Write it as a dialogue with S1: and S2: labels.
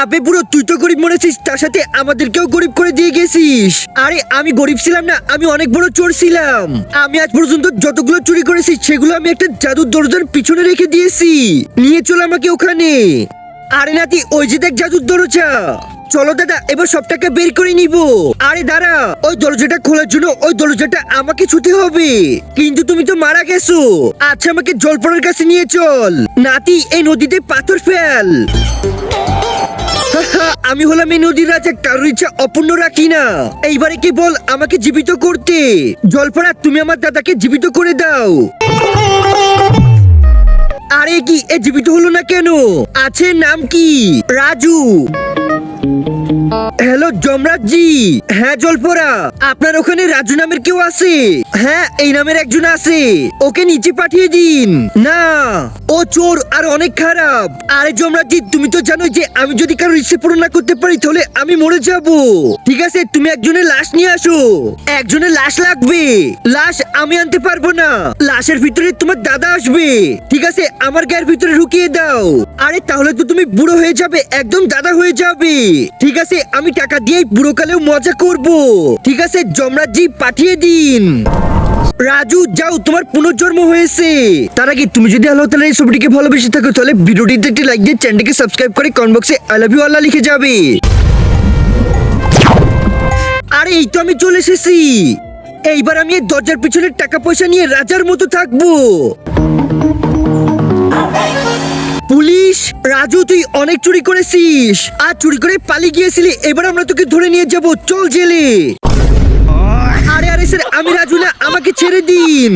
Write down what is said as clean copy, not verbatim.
S1: আবে বুড়ো, তুই তো গরিব মরেছিস, তার সাথে আমাদেরকেও গরিব করে দিয়ে গেছিস। আরে আমি গরিব ছিলাম না, আমি অনেক বড় চোর ছিলাম। আমি আজ পর্যন্ত যতগুলো চুরি করেছি সেগুলো আমি একটা জাদুর দরজার পিছনে রেখে দিয়েছি। নিয়ে চল আমাকে ওখানে। আরে নাতি, ওই যে দেখ জাদুর দরজা। চলো দাদা, এবার সব টাকা বের করে নিব। আরে দাঁড়া, ওই দরজাটা খোলার জন্য ওই দরজাটা আমাকে ছুতে হবে। কিন্তু তুমি তো মারা গেছো। আচ্ছা, আমাকে জলপড়ার কাছে নিয়ে চল। নাতি, এই নদীতে পাথর ফেল। আমি হলাম এই নদীর রাজা, কারোর ইচ্ছা অপূর্ণ রাখি না। এইবারে কি বল আমাকে জীবিত করতে। জলপড়া, তুমি আমার দাদাকে জীবিত করে দাও। আরে কি, এ জীবিত হলো না কেন? আছে, নাম কি? রাজু। হ্যালো যমরাজ জি। হ্যাঁ জলপরা, আপনার ওখানে রাজু নামের কেউ আছে? হ্যাঁ, এই নামের একজন আছে, ওকে নিচে পাঠিয়ে দিন। না, ও চোর আর অনেক খারাপ। আরে যমরাজ জি, তুমি তো জানো যে আমি যদি কারো ইচ্ছে পূরণ না করতে পারি তাহলে আমি মরে যাব। ঠিক আছে, তুমি একজনের লাশ নিয়ে আসো। একজনের লাশ লাগবে। লাশ আমি আনতে পারবো না, লাশের ভিতরে তোমার দাদা আসবে। ঠিক আছে, আমার গায়ের ভিতরে ঢুকিয়ে দাও। আরে তাহলে তো তুমি বুড়ো হয়ে যাবে, একদম দাদা হয়ে যাবে। ঠিক আছে, আমি টাকা দিয়ে বুড়ো কালেও মজা করব। ঠিক আছে যমরাজ জি, পাঠিয়ে দিন। রাজু যাও, তোমার পুনর্জন্ম হয়েছে। তার আগে তুমি যদি আল্লাহ তাআলার এই ছবিটিকে ভালোবেসে থাকো তাহলে ভিডিওটিতে একটি লাইক দিয়ে চ্যানেলটিকে সাবস্ক্রাইব করে কমেন্ট বক্সে আই লাভ ইউ আল্লাহ লিখে যাবে। আরে এই তো আমি চলে এসেছি। এইবার আমি এই দরজার পিছনে টাকা পয়সা নিয়ে রাজার মতো থাকবো। পুলিশ, রাজু তুই অনেক চুরি করেছিস আর চুরি করে পালিয়ে গিয়েছিলি, এবার আমরা তোকে ধরে নিয়ে যাব, চল জেলে। আরে আরে স্যার, আমি রাজু না, আমাকে ছেড়ে দিন।